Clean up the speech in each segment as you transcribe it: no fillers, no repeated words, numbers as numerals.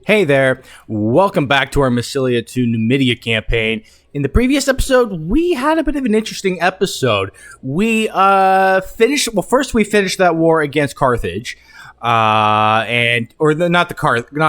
Hey there, welcome back to our Massylia to Numidia campaign. In the previous episode, we had a bit of an interesting episode. We finished that war against Carthage, not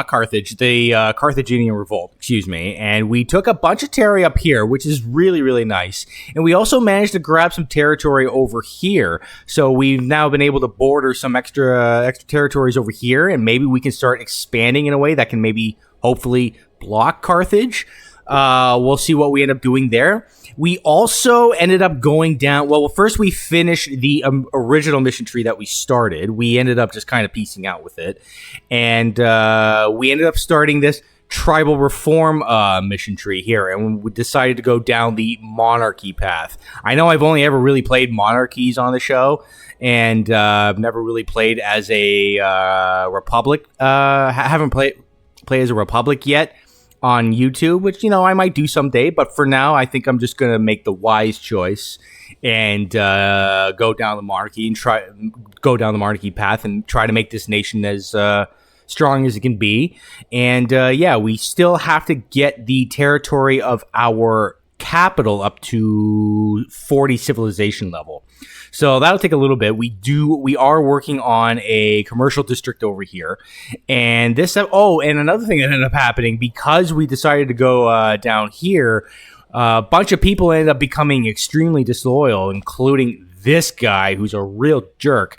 Carthage, the Carthaginian revolt, excuse me, and we took a bunch of territory up here, which is really, really nice, and we also managed to grab some territory over here, so we've now been able to border some extra territories over here, and maybe we can start expanding in a way that can maybe, hopefully, block Carthage. We'll see what we end up doing there. We also ended up going down. Well, first we finished the original mission tree that we started. We ended up just kind of piecing out with it. And we ended up starting this tribal reform mission tree here. And we decided to go down the monarchy path. I know I've only ever really played monarchies on the show. And I've never really played as a republic. Haven't played as a republic yet on YouTube, which, I might do someday, but for now, I think I'm just going to make the wise choice and go down the monarchy path and try to make this nation as strong as it can be. And we still have to get the territory of our capital up to 40 civilization level. So that'll take a little bit. We are working on a commercial district over here. And and another thing that ended up happening, because we decided to go down here, a bunch of people ended up becoming extremely disloyal, including this guy who's a real jerk.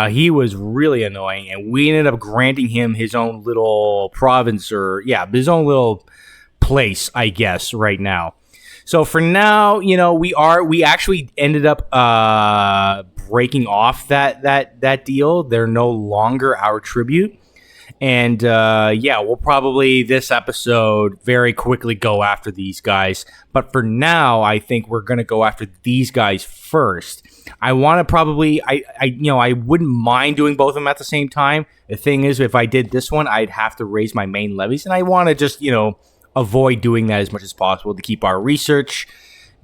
He was really annoying, and we ended up granting him his own little province, his own little place, I guess, right now. So for now, we actually ended up breaking off that deal. They're no longer our tribute. And we'll probably this episode very quickly go after these guys. But for now, I think we're going to go after these guys first. I want to probably, I wouldn't mind doing both of them at the same time. The thing is, if I did this one, I'd have to raise my main levies. And I want to just, avoid doing that as much as possible to keep our research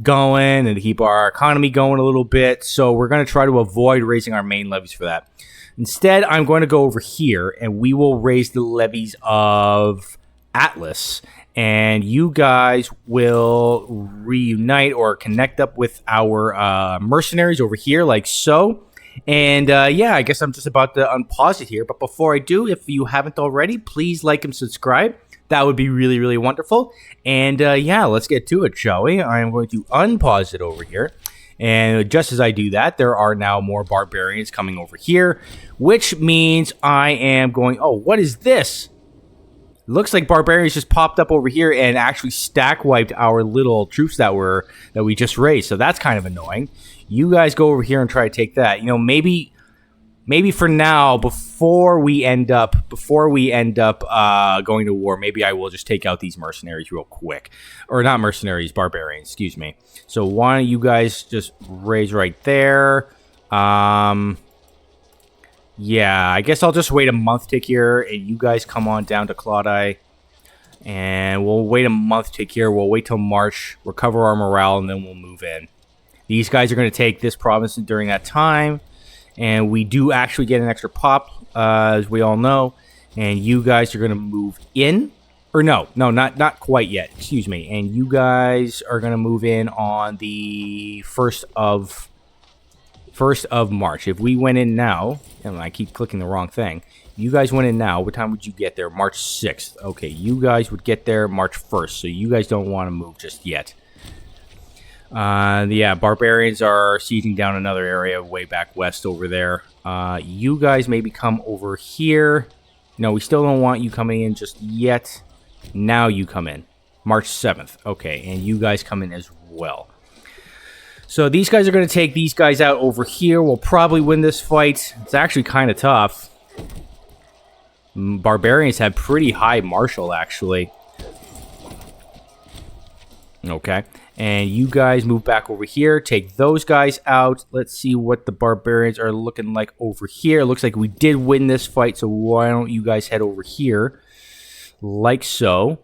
going and to keep our economy going a little bit. So we're going to try to avoid raising our main levies for that. Instead, I'm going to go over here and we will raise the levies of Atlas. And you guys will reunite or connect up with our mercenaries over here like so. And I guess I'm just about to unpause it here. But before I do, if you haven't already, please like and subscribe. That would be really, really wonderful. And let's get to it, shall we? I'm going to unpause it over here. And just as I do that, there are now more barbarians coming over here, which means I am going, what is this? Looks like barbarians just popped up over here and actually stack wiped our little troops that we just raised. So that's kind of annoying. You guys go over here and try to take that. Maybe for now, before we end up going to war, maybe I will just take out these mercenaries real quick. Or not mercenaries, barbarians, excuse me. So why don't you guys just raise right there. I guess I'll just wait a month to here, and you guys come on down to Claudii. And we'll wait a month to here. We'll wait till March, recover our morale, and then we'll move in. These guys are going to take this province during that time. And we do actually get an extra pop, as we all know. And you guys are going to move in. Or no, not quite yet. Excuse me. And you guys are going to move in on the 1st of March. If we went in now, and I keep clicking the wrong thing. You guys went in now. What time would you get there? March 6th. Okay, you guys would get there March 1st. So you guys don't want to move just yet. Barbarians are sieging down another area way back west over there. You guys maybe come over here. No, we still don't want you coming in just yet. Now you come in. March 7th. Okay, and you guys come in as well. So these guys are going to take these guys out over here. We'll probably win this fight. It's actually kind of tough. Barbarians have pretty high martial, actually. Okay. And you guys move back over here. Take those guys out. Let's see what the barbarians are looking like over here. Looks like we did win this fight, so why don't you guys head over here? Like so.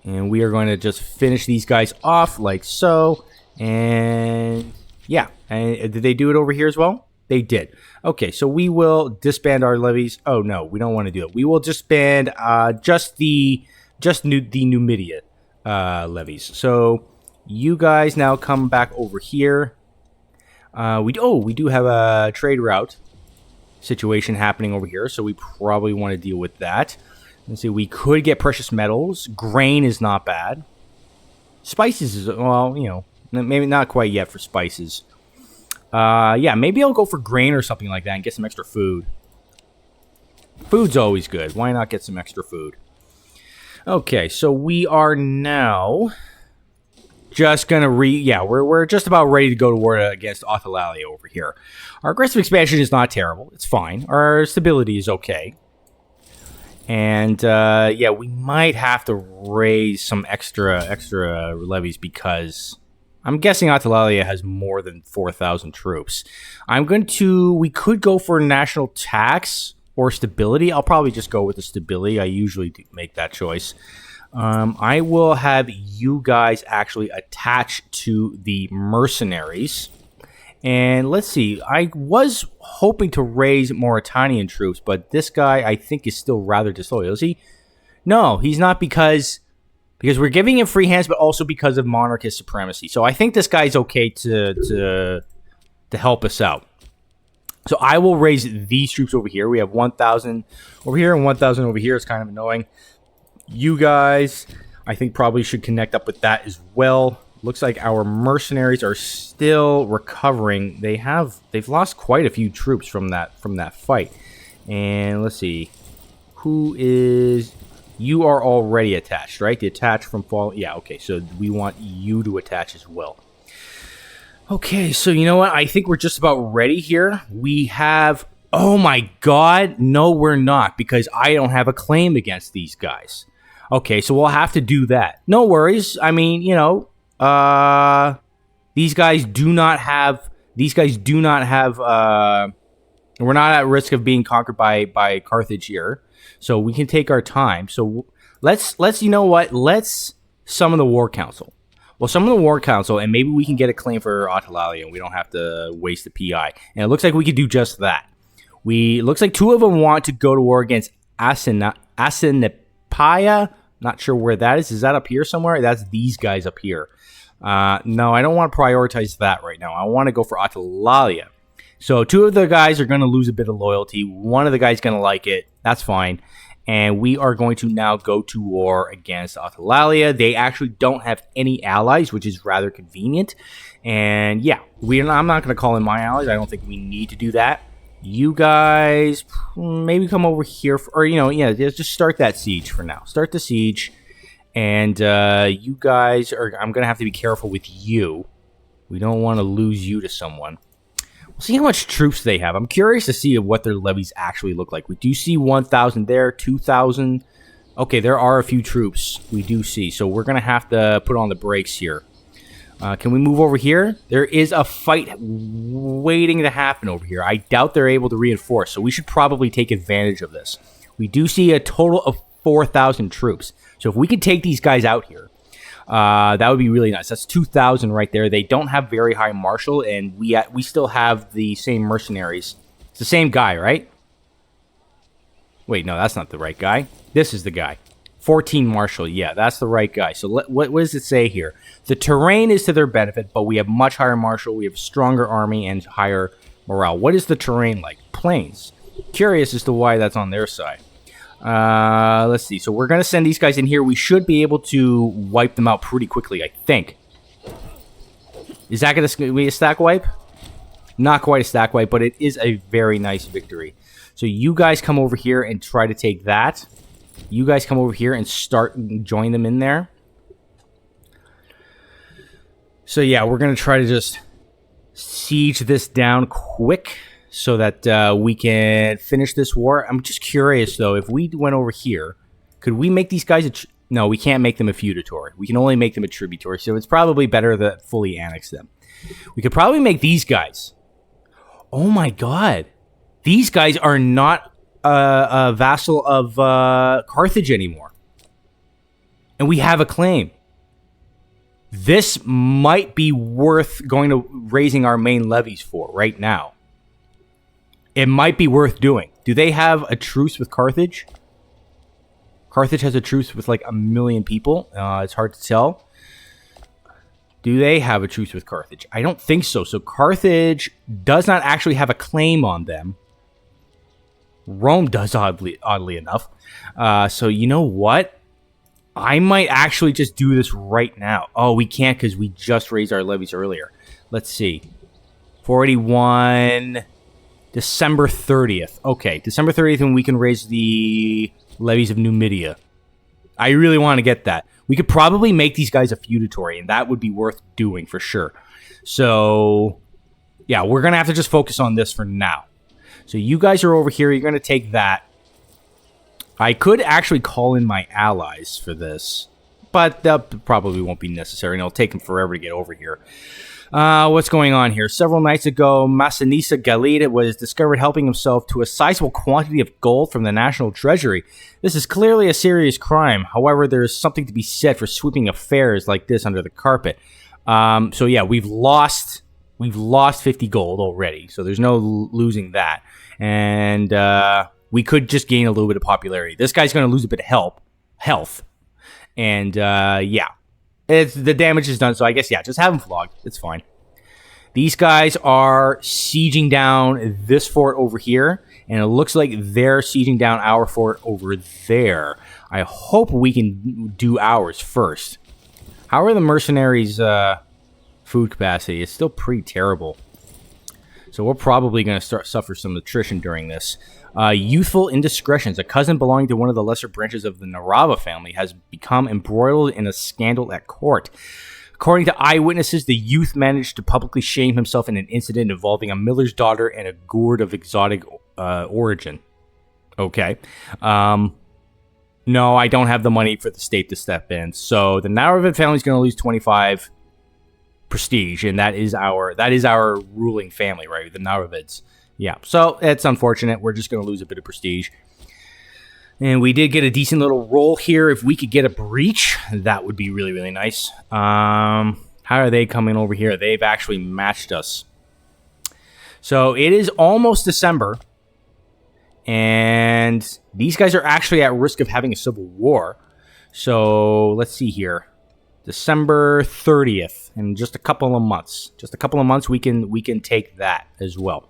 And we are going to just finish these guys off like so. And yeah. And did they do it over here as well? They did. Okay, so we will disband our levies. Oh no, we don't want to do it. We will disband the Numidia levies. So you guys now come back over here. We do have a trade route situation happening over here, so we probably want to deal with that. Let's see, we could get precious metals. Grain is not bad. Spices is, well, you know, maybe not quite yet for spices. Yeah, maybe I'll go for grain or something like that and get some extra food. Food's always good. Why not get some extra food? Okay, so we are now just gonna we're just about ready to go to war against Asalia over here. Our aggressive expansion is not terrible. It's fine. Our stability is okay. And yeah, we might have to raise some extra levies because I'm guessing Asalia has more than 4,000 troops. We could go for national tax or stability. I'll probably just go with the stability. I usually do make that choice. I will have you guys actually attach to the mercenaries. And let's see, I was hoping to raise Mauritanian troops, but this guy I think is still rather disloyal. Is he? No, he's not because we're giving him free hands, but also because of monarchist supremacy. So I think this guy's okay to help us out. So I will raise these troops over here. We have 1,000 over here and 1,000 over here. It's kind of annoying. You guys, I think probably should connect up with that as well. Looks like our mercenaries are still recovering. They've lost quite a few troops from that fight. And let's see, you are already attached, right? The attach from fall. Yeah, okay. So we want you to attach as well. Okay, so you know what? I think we're just about ready here. We have. Oh my God! No, we're not, because I don't have a claim against these guys. Okay, so we'll have to do that. No worries. I mean, you know, these guys do not have. We're not at risk of being conquered by Carthage here, so we can take our time. So let's you know what? Let's summon the War Council. Well, summon the War Council, and maybe we can get a claim for Asalia, and we don't have to waste the PI. And it looks like we could do just that. Looks like two of them want to go to war against Asinapaya. Not sure where that is. Is that up here somewhere? That's these guys up here. No, I don't want to prioritize that right now. I want to go for Asalia. So two of the guys are going to lose a bit of loyalty. One of the guys going to like it. That's fine. And we are going to now go to war against Asalia. They actually don't have any allies, which is rather convenient. And yeah, I'm not going to call in my allies. I don't think we need to do that. You guys maybe come over here, just start that siege for now. Start the siege. And you guys I'm going to have to be careful with you. We don't want to lose you to someone. We'll see how much troops they have. I'm curious to see what their levies actually look like. We do see 1,000 there, 2,000. Okay, there are a few troops we do see. So we're going to have to put on the brakes here. Can we move over here? There is a fight waiting to happen over here. I doubt they're able to reinforce, so we should probably take advantage of this. We do see a total of 4,000 troops. So if we could take these guys out here, that would be really nice. That's 2,000 right there. They don't have very high martial, and we still have the same mercenaries. It's the same guy, right? Wait, no, that's not the right guy. This is the guy. 14 martial. Yeah, that's the right guy. So what does it say here? The terrain is to their benefit, but we have much higher martial. We have stronger army and higher morale. What is the terrain like? Plains. Curious as to why that's on their side. Let's see. So we're going to send these guys in here. We should be able to wipe them out pretty quickly, I think. Is that going to be a stack wipe? Not quite a stack wipe, but it is a very nice victory. So you guys come over here and try to take that. You guys come over here and join them in there. So yeah, we're going to try to just siege this down quick so that we can finish this war. I'm just curious, though, if we went over here, could we make these guys no, we can't make them a feudatory. We can only make them a tributary, so it's probably better to fully annex them. We could probably make these guys. Oh my God. These guys are not a vassal of Carthage anymore. And we have a claim. This might be worth going to raising our main levies for right now. It might be worth doing. Do they have a truce with Carthage? Carthage has a truce with like 1 million people. It's hard to tell. Do they have a truce with Carthage? I don't think so. So Carthage does not actually have a claim on them. Rome does, oddly enough. So you know what? I might actually just do this right now. Oh, we can't because we just raised our levies earlier. Let's see. 481... December 30th. Okay, December 30th, and we can raise the levies of Numidia. I really want to get that. We could probably make these guys a feudatory, and that would be worth doing for sure. So, yeah, we're going to have to just focus on this for now. So you guys are over here. You're going to take that. I could actually call in my allies for this, but that probably won't be necessary, and it'll take them forever to get over here. What's going on here? Several nights ago, Massylia Galid was discovered helping himself to a sizable quantity of gold from the national treasury. This is clearly a serious crime. However, there is something to be said for sweeping affairs like this under the carpet. So yeah, we've lost 50 gold already. So there's no losing that. And we could just gain a little bit of popularity. This guy's going to lose a bit of health. And yeah. The damage is done, so I guess, yeah, just have them flogged. It's fine. These guys are sieging down this fort over here, and it looks like they're sieging down our fort over there. I hope we can do ours first. How are the mercenaries' food capacity? It's still pretty terrible. So we're probably going to suffer some attrition during this. Youthful indiscretions. A cousin belonging to one of the lesser branches of the Narava family has become embroiled in a scandal at court. According to eyewitnesses, the youth managed to publicly shame himself in an incident involving a miller's daughter and a gourd of exotic origin. Okay. No, I don't have the money for the state to step in. So the Naravid family is going to lose 25 prestige, and that is our ruling family, right? The Naravids. Yeah, so it's unfortunate. We're just going to lose a bit of prestige. And we did get a decent little roll here. If we could get a breach, that would be really, really nice. How are they coming over here? They've actually matched us. So it is almost December. And these guys are actually at risk of having a civil war. So let's see here. December 30th. In just a couple of months. Just a couple of months, we can take that as well.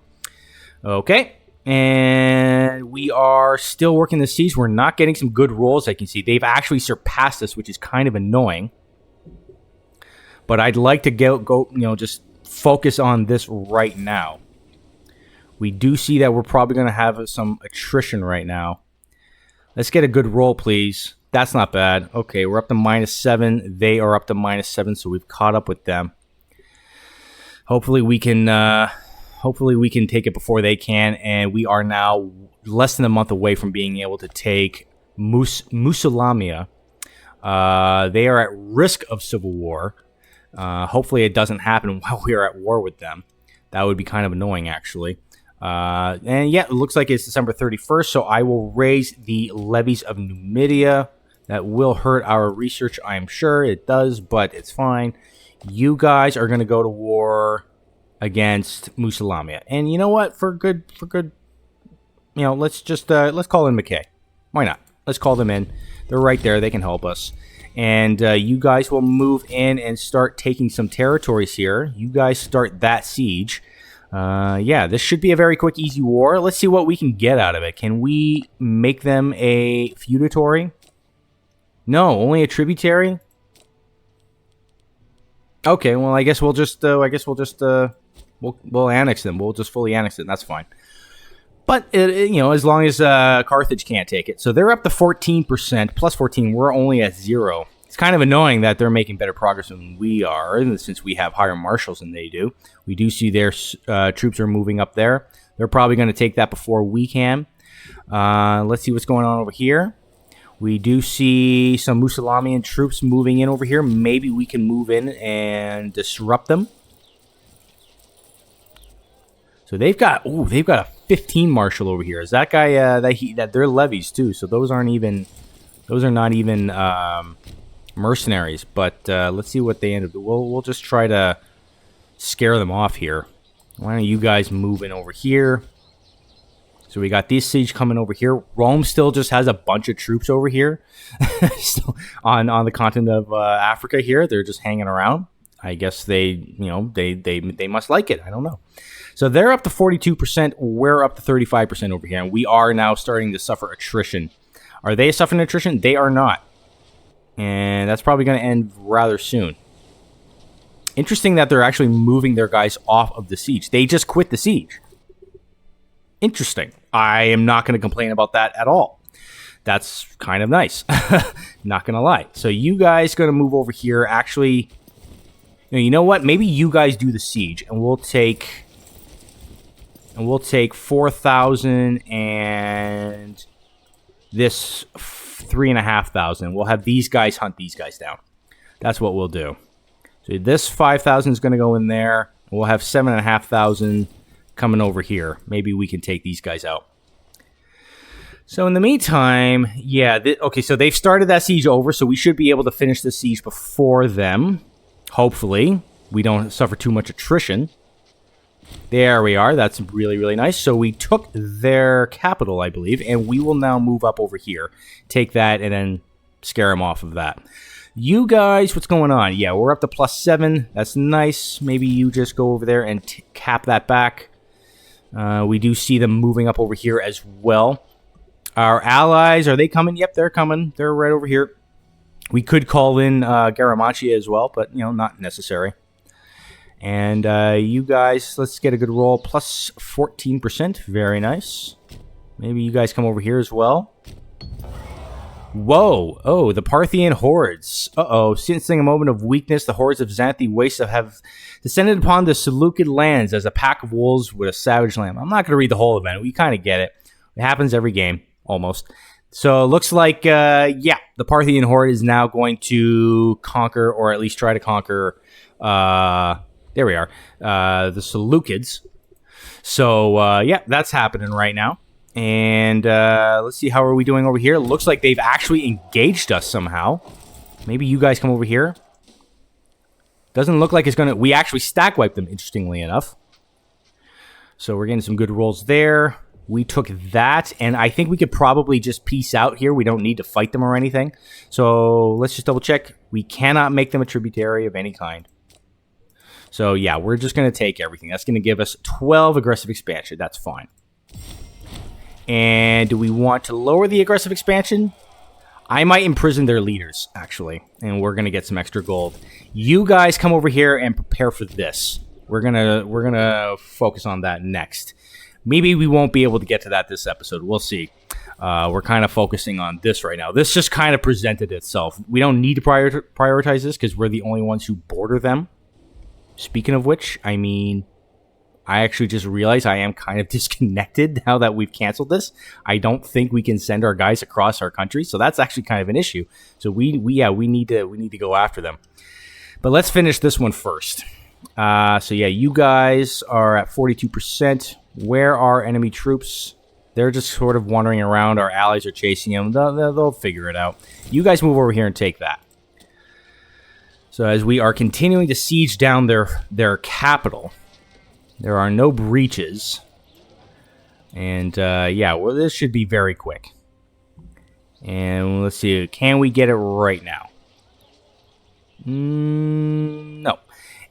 Okay, and we are still working the siege. We're not getting some good rolls, I can see. They've actually surpassed us, which is kind of annoying. But I'd like to go, just focus on this right now. We do see that we're probably going to have some attrition right now. Let's get a good roll, please. That's not bad. Okay, we're up to -7. They are up to -7, so we've caught up with them. Hopefully we can take it before they can, and we are now less than a month away from being able to take Massylia. They are at risk of civil war. Hopefully it doesn't happen while we are at war with them. That would be kind of annoying, actually. And yeah, it looks like it's December 31st, so I will raise the levies of Numidia. That will hurt our research, I'm sure. It does, but it's fine. You guys are going to go to war against Massylia. And you know what? For good, let's call in McKay. Why not? Let's call them in. They're right there. They can help us. And you guys will move in and start taking some territories here. You guys start that siege. Yeah, this should be a very quick, easy war. Let's see what we can get out of it. Can we make them a feudatory? No, only a tributary? Okay, well, I guess we'll annex them. We'll just fully annex it, and that's fine. But, as long as Carthage can't take it. So they're up to 14%, plus 14. We're only at 0. It's kind of annoying that they're making better progress than we are, since we have higher marshals than they do. We do see their troops are moving up there. They're probably going to take that before we can. Let's see what's going on over here. We do see some Massylian troops moving in over here. Maybe we can move in and disrupt them. So they've got a 15 marshal over here. Is that guy that they're levies too? So those are not even mercenaries. But let's see what they end up. We'll just try to scare them off here. Why don't you guys move in over here? So we got this siege coming over here. Rome still just has a bunch of troops over here, still on the continent of Africa. Here, they're just hanging around. I guess they must like it. I don't know. So they're up to 42%. We're up to 35% over here, and we are now starting to suffer attrition. Are they suffering attrition? They are not, and that's probably going to end rather soon. Interesting that they're actually moving their guys off of the siege. They just quit the siege. Interesting. I am not going to complain about that at all. That's kind of nice. Not going to lie. So you guys going to move over here. Actually, you know what? Maybe you guys do the siege, and we'll take 4,000 and this 3,500. We'll have these guys hunt these guys down. That's what we'll do. So this 5,000 is going to go in there. We'll have 7,500 coming over here. Maybe we can take these guys out. So in the meantime, yeah, okay, so they've started that siege over, so we should be able to finish the siege before them. Hopefully. We don't suffer too much attrition. There we are. That's really, really nice. So we took their capital, I believe, and we will now move up over here. Take that and then scare them off of that. You guys, what's going on? Yeah, we're up to +7. That's nice. Maybe you just go over there and cap that back. We do see them moving up over here as well. Our allies, are they coming? Yep, they're coming. They're right over here. We could call in Garamantia as well, but, not necessary. And you guys, let's get a good roll. +14%. Very nice. Maybe you guys come over here as well. Whoa. Oh, the Parthian hordes. Uh-oh. Sensing a moment of weakness, the hordes of Xanthi wastes have descended upon the Seleucid lands as a pack of wolves with a savage lamb. I'm not going to read the whole event. We kind of get it. It happens every game, almost. So it looks like, the Parthian horde is now going to conquer, or at least try to conquer, there we are, the Seleucids. So, that's happening right now. And let's see, how are we doing over here? It looks like they've actually engaged us somehow. Maybe you guys come over here. Doesn't look like it's going to... We actually stack wipe them, interestingly enough. So we're getting some good rolls there. We took that, and I think we could probably just peace out here. We don't need to fight them or anything. So let's just double check. We cannot make them a tributary of any kind. So yeah, we're just going to take everything. That's going to give us 12 aggressive expansion. That's fine. And do we want to lower the aggressive expansion? I might imprison their leaders, actually, and we're going to get some extra gold. You guys come over here and prepare for this. We're gonna focus on that next. Maybe we won't be able to get to that this episode. We'll see. We're kind of focusing on this right now. This just kind of presented itself. We don't need to prioritize this because we're the only ones who border them. Speaking of which, I mean, I actually just realized I am kind of disconnected now that we've canceled this. I don't think we can send our guys across our country, so that's actually kind of an issue. So we need to go after them. But let's finish this one first. So yeah, you guys are at 42%. Where are enemy troops? They're just sort of wandering around. Our allies are chasing them. They'll figure it out. You guys move over here and take that. So as we are continuing to siege down their capital, there are no breaches. And well, this should be very quick. And let's see, can we get it right now? No.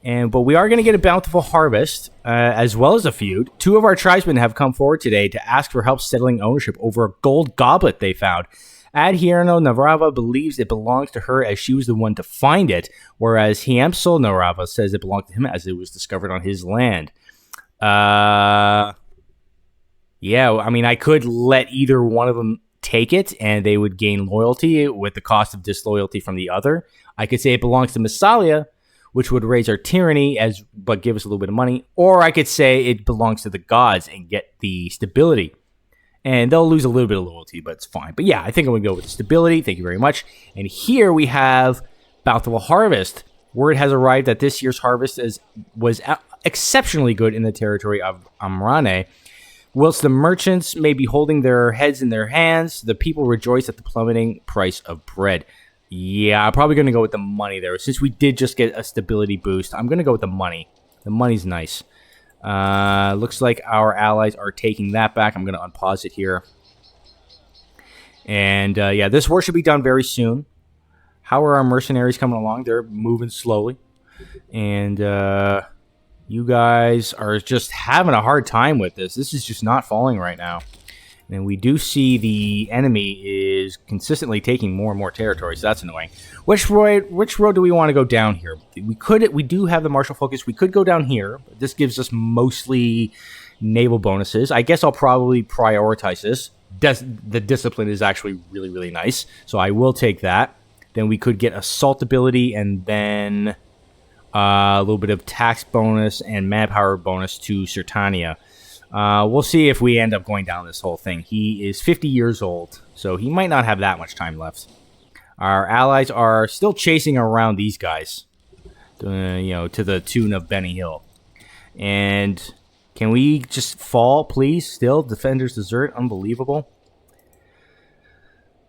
But we are going to get a bountiful harvest, as well as a feud. 2 of our tribesmen have come forward today to ask for help settling ownership over a gold goblet they found. Adhierno Narava believes it belongs to her as she was the one to find it, whereas Hiempsal Narava says it belonged to him as it was discovered on his land. Yeah, I mean, I could let either one of them take it, and they would gain loyalty with the cost of disloyalty from the other. I could say it belongs to Massylia, which would raise our tyranny but give us a little bit of money. Or I could say it belongs to the gods and get the stability. And they'll lose a little bit of loyalty, but it's fine. But yeah, I think I'm going to go with the stability. Thank you very much. And here we have bountiful harvest. Word has arrived that this year's harvest was exceptionally good in the territory of Amrane. Whilst the merchants may be holding their heads in their hands, the people rejoice at the plummeting price of bread. Yeah, I'm probably going to go with the money there. Since we did just get a stability boost, I'm going to go with the money. The money's nice. Looks like our allies are taking that back. I'm going to unpause it here. And yeah, this war should be done very soon. How are our mercenaries coming along? They're moving slowly. And you guys are just having a hard time with this. This is just not falling right now. And we do see the enemy is consistently taking more and more territory, so that's annoying. Which road do we want to go down here? We do have the martial focus. We could go down here, but this gives us mostly naval bonuses. I guess I'll probably prioritize this. The discipline is actually really, really nice, so I will take that. Then we could get assault ability, and then a little bit of tax bonus and manpower bonus to Sertania. We'll see if we end up going down this whole thing. He is 50 years old, so he might not have that much time left. Our allies are still chasing around these guys, to the tune of Benny Hill. And can we just fall, please? Still, defenders desert. Unbelievable.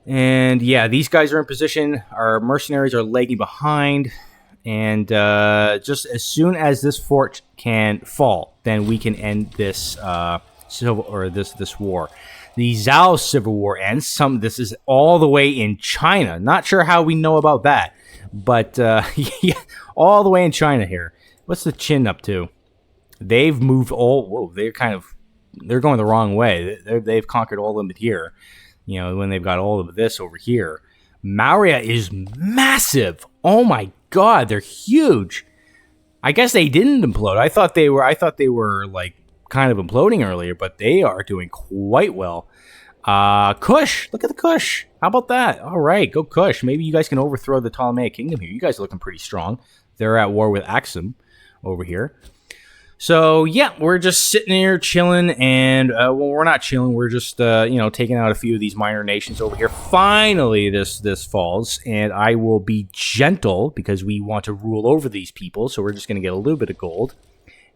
And yeah, these guys are in position. Our mercenaries are lagging behind. And just as soon as this fort can fall, then we can end this this war. The Zhao Civil War ends. This is all the way in China. Not sure how we know about that, but yeah, all the way in China here. What's the Qin up to? They've moved all. Whoa, they're going the wrong way. They've conquered all of it here. When they've got all of this over here. Mamia is massive. Oh my God, they're huge. I guess they didn't implode. I thought they were like kind of imploding earlier, but they are doing quite well. Kush, look at the Kush. How about that? All right, go Kush. Maybe you guys can overthrow the Ptolemaic kingdom here. You guys are looking pretty strong. They're at war with Axum over here. So yeah, we're just sitting here chilling, and well, we're not chilling. We're just taking out a few of these minor nations over here. Finally, this falls, and I will be gentle because we want to rule over these people. So we're just going to get a little bit of gold,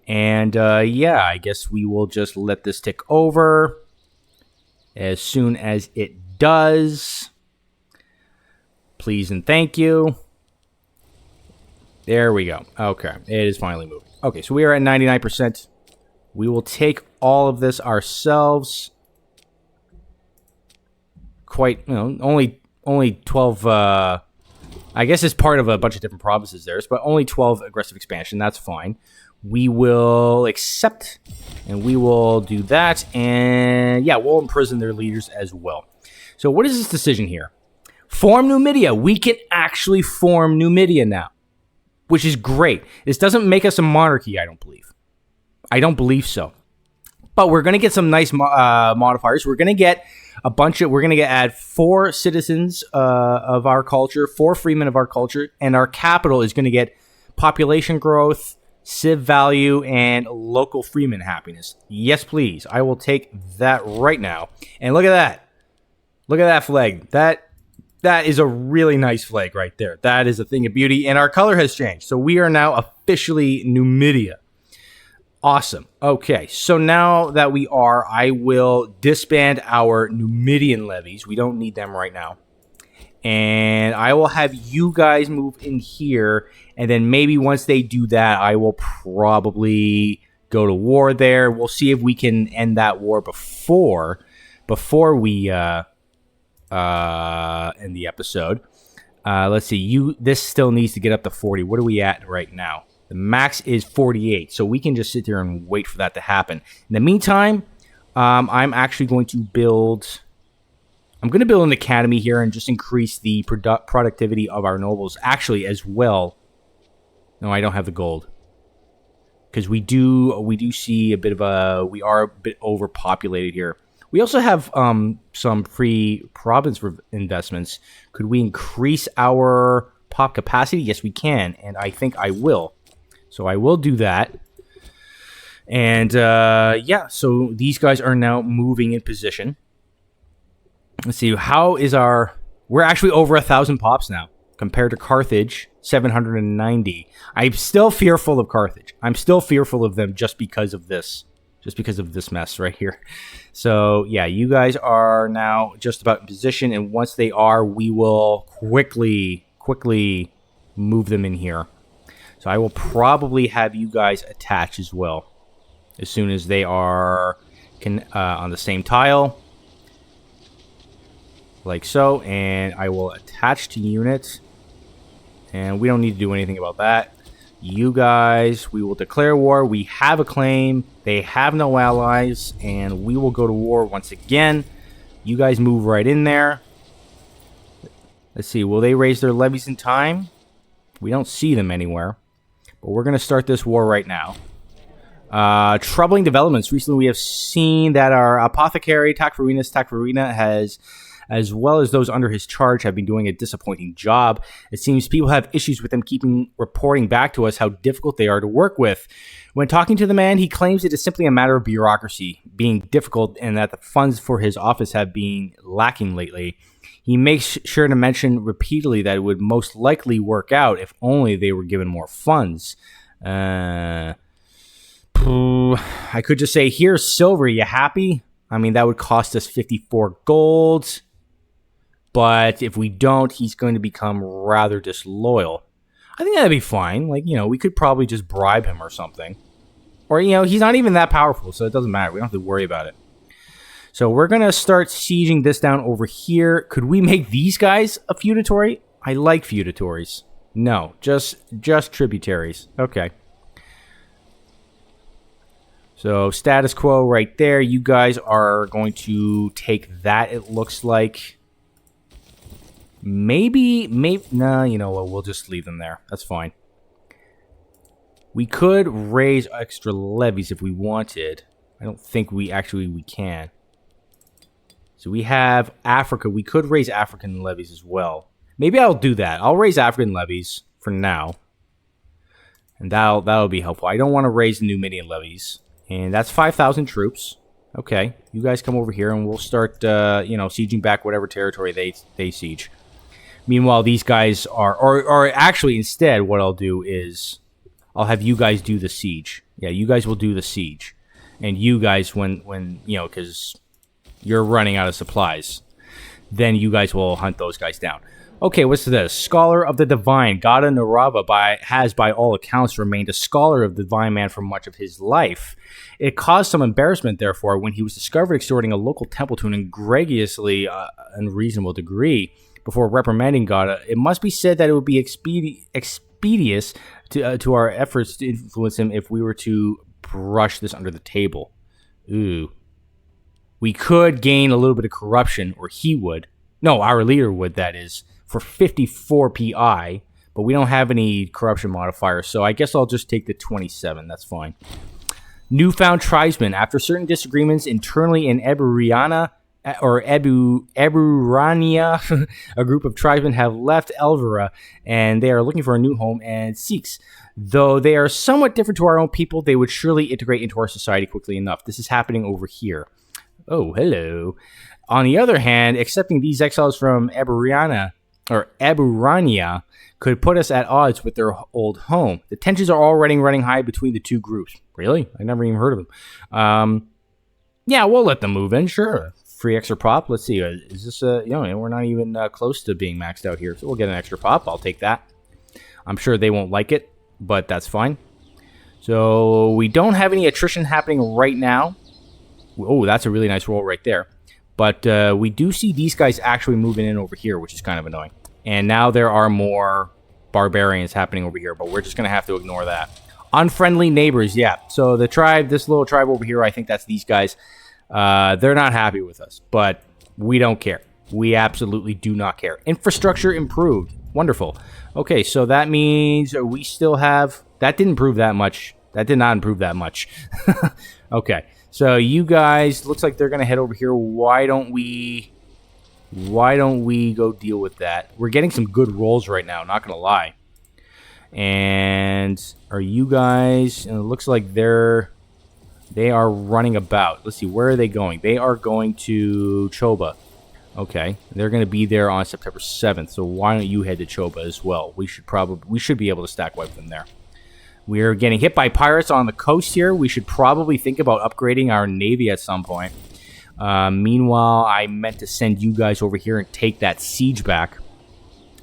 and yeah, I guess we will just let this tick over. As soon as it does, please and thank you. There we go. Okay, it is finally moving. Okay, so we are at 99%. We will take all of this ourselves. Only 12. I guess it's part of a bunch of different provinces there, but only 12 aggressive expansion. That's fine. We will accept, and we will do that, and yeah, we'll imprison their leaders as well. So, what is this decision here? Form Numidia. We can actually form Numidia now, which is great. This doesn't make us a monarchy, I don't believe. I don't believe so. But we're going to get some nice modifiers. We're going to get add 4 citizens of our culture, 4 freemen of our culture, and our capital is going to get population growth, civ value, and local freeman happiness. Yes, please. I will take that right now. And look at that. Look at that flag. That is a really nice flag right there. That is a thing of beauty. And our color has changed. So we are now officially Numidia. Awesome. Okay. So now that we are, I will disband our Numidian levies. We don't need them right now. And I will have you guys move in here. And then maybe once they do that, I will probably go to war there. We'll see if we can end that war before we end the episode. Let's see. This still needs to get up to 40. What are we at right now? The max is 48, so we can just sit there and wait for that to happen. In the meantime, I'm actually going to build. I'm going to build an academy here and just increase the productivity of our nobles. Actually, as well. No, I don't have the gold because we do see a bit of we are a bit overpopulated here. We also have some free province investments. Could we increase our pop capacity? Yes, we can, and I think I will. So I will do that. And yeah, so these guys are now moving in position. Let's see, how is our... We're actually over 1,000 pops now, compared to Carthage, 790. I'm still fearful of Carthage. I'm still fearful of them just because of this. Just because of this mess right here. So, yeah, you guys are now just about in position, and once they are, we will quickly move them in here. So I will probably have you guys attach as well. as soon as they are on the same tile. Like so. And I will attach to unit. And we don't need to do anything about that. You guys, we will declare war. We have a claim. They have no allies. And we will go to war once again. You guys move right in there. Let's see. Will they raise their levies in time? We don't see them anywhere. But we're going to start this war right now. Troubling developments. Recently, we have seen that our apothecary, Takvarina, has, as well as those under his charge, have been doing a disappointing job. It seems people have issues with them reporting back to us how difficult they are to work with. When talking to the man, he claims it is simply a matter of bureaucracy being difficult and that the funds for his office have been lacking lately. He makes sure to mention repeatedly that it would most likely work out if only they were given more funds. I could just say, here's silver, you happy? I mean, that would cost us 54 gold. But if we don't, he's going to become rather disloyal. I think that'd be fine. Like, we could probably just bribe him or something. Or, he's not even that powerful, so it doesn't matter. We don't have to worry about it. So we're going to start sieging this down over here. Could we make these guys a feudatory? I like feudatories. No, just tributaries. Okay. So status quo right there. You guys are going to take that, it looks like. Maybe, nah, you know what, we'll just leave them there. That's fine. We could raise extra levies if we wanted. I don't think we can. So we have Africa. We could raise African levies as well. Maybe I'll do that. I'll raise African levies for now. And that'll be helpful. I don't want to raise the Numidian levies. And that's 5,000 troops. Okay. You guys come over here and we'll start, sieging back whatever territory they siege. Meanwhile, these guys are... Or actually, instead, what I'll do is... I'll have you guys do the siege. Yeah, you guys will do the siege. And you guys, when because you're running out of supplies, then you guys will hunt those guys down. Okay, what's this? Scholar of the Divine. Gada Narava has, by all accounts, remained a scholar of the Divine Man for much of his life. It caused some embarrassment, therefore, when he was discovered extorting a local temple to an egregiously unreasonable degree. Before reprimanding Gada, it must be said that it would be expeditious to our efforts to influence him if we were to brush this under the table. Ooh. We could gain a little bit of corruption, or he would. No, our leader would, that is, for 54 PI, but we don't have any corruption modifier, so I guess I'll just take the 27. That's fine. Newfound tribesmen. After certain disagreements internally in Eburania, a group of tribesmen have left Elvira, and they are looking for a new home and Sikhs. Though they are somewhat different to our own people, they would surely integrate into our society quickly enough. This is happening over here. Oh, hello. On the other hand, accepting these exiles from Eburania could put us at odds with their old home. The tensions are already running high between the two groups. Really? I never even heard of them. Yeah, we'll let them move in, sure. Free extra pop. Let's see. Is this we're not even close to being maxed out here, so we'll get an extra pop. I'll take that. I'm sure they won't like it, but that's fine. So we don't have any attrition happening right now. Oh, that's a really nice roll right there. But we do see these guys actually moving in over here, which is kind of annoying. And now there are more barbarians happening over here, but we're just going to have to ignore that. Unfriendly neighbors, yeah. So the tribe, this little tribe over here, I think that's these guys. They're not happy with us, but we don't care. We absolutely do not care. Infrastructure improved. Wonderful. Okay, so that means we still have... That didn't improve that much. That did not improve that much. Okay, so you guys, looks like they're going to head over here. Why don't we go deal with that? We're getting some good rolls right now, not going to lie. And are you guys... And it looks like they are running about. Let's see, where are they going? They are going to Choba. Okay, they're going to be there on September 7th, so why don't you head to Choba as well? We should be able to stack wipe them there. We're getting hit by pirates on the coast here. We should probably think about upgrading our navy at some point. Meanwhile, I meant to send you guys over here and take that siege back.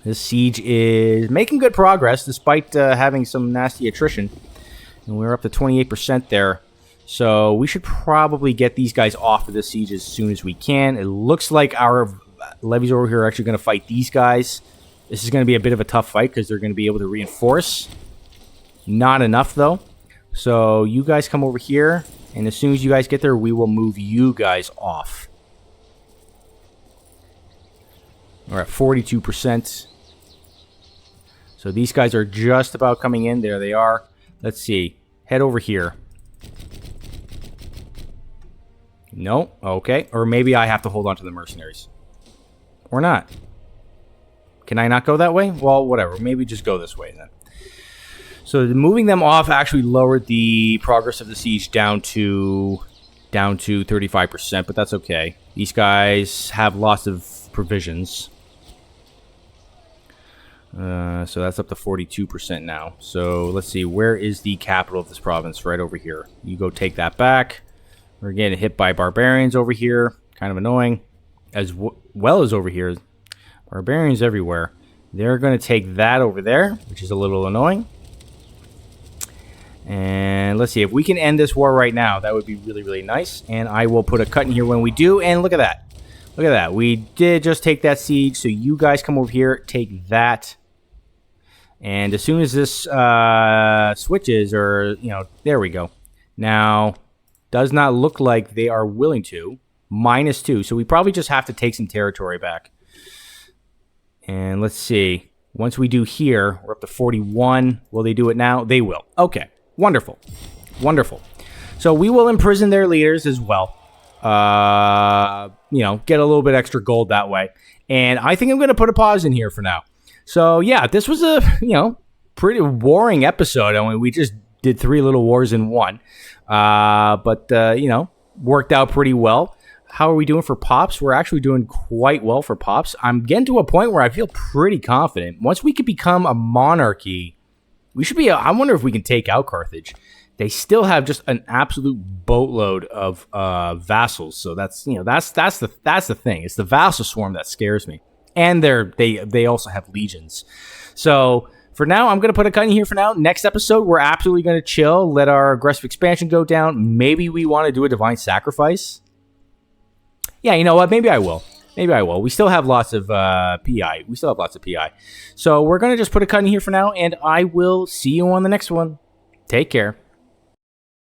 This siege is making good progress, despite having some nasty attrition. And we're up to 28% there. So we should probably get these guys off of the siege as soon as we can. It looks like our levies over here are actually going to fight these guys. This is going to be a bit of a tough fight because they're going to be able to reinforce. Not enough, though. So you guys come over here, and as soon as you guys get there, we will move you guys off. We're at 42%. So these guys are just about coming in. There they are. Let's see. Head over here. No? Okay. Or maybe I have to hold on to the mercenaries. Or not. Can I not go that way? Well, whatever. Maybe just go this way then. So moving them off actually lowered the progress of the siege down to 35%, but that's okay. These guys have lots of provisions. So that's up to 42% now. So let's see. Where is the capital of this province? Right over here. You go take that back. We're getting hit by barbarians over here. Kind of annoying. As well as over here. Barbarians everywhere. They're going to take that over there, which is a little annoying. And let's see. If we can end this war right now, that would be really, really nice. And I will put a cut in here when we do. And look at that. Look at that. We did just take that siege. So you guys come over here. Take that. And as soon as this switches, or, you know, there we go. Now, does not look like they are willing to. -2. So we probably just have to take some territory back. And let's see. Once we do here, we're up to 41. Will they do it now? They will. Okay. Wonderful. Wonderful. So we will imprison their leaders as well. You know, get a little bit extra gold that way. And I think I'm going to put a pause in here for now. So, yeah, this was a, you know, pretty warring episode. I mean, we just did 3 little wars in one. But you know, worked out pretty well. How are we doing for pops? We're actually doing quite well for pops. I'm getting to a point where I feel pretty confident. Once we could become a monarchy, we should be, I wonder if we can take out Carthage. They still have just an absolute boatload of vassals. So that's, you know, that's the thing. It's the vassal swarm that scares me. And they also have legions. So for now, I'm going to put a cut in here for now. Next episode, we're absolutely going to chill, let our aggressive expansion go down. Maybe we want to do a divine sacrifice. Yeah, you know what? Maybe I will. Maybe I will. We still have lots of PI. We still have lots of PI. So we're going to just put a cut in here for now, and I will see you on the next one. Take care.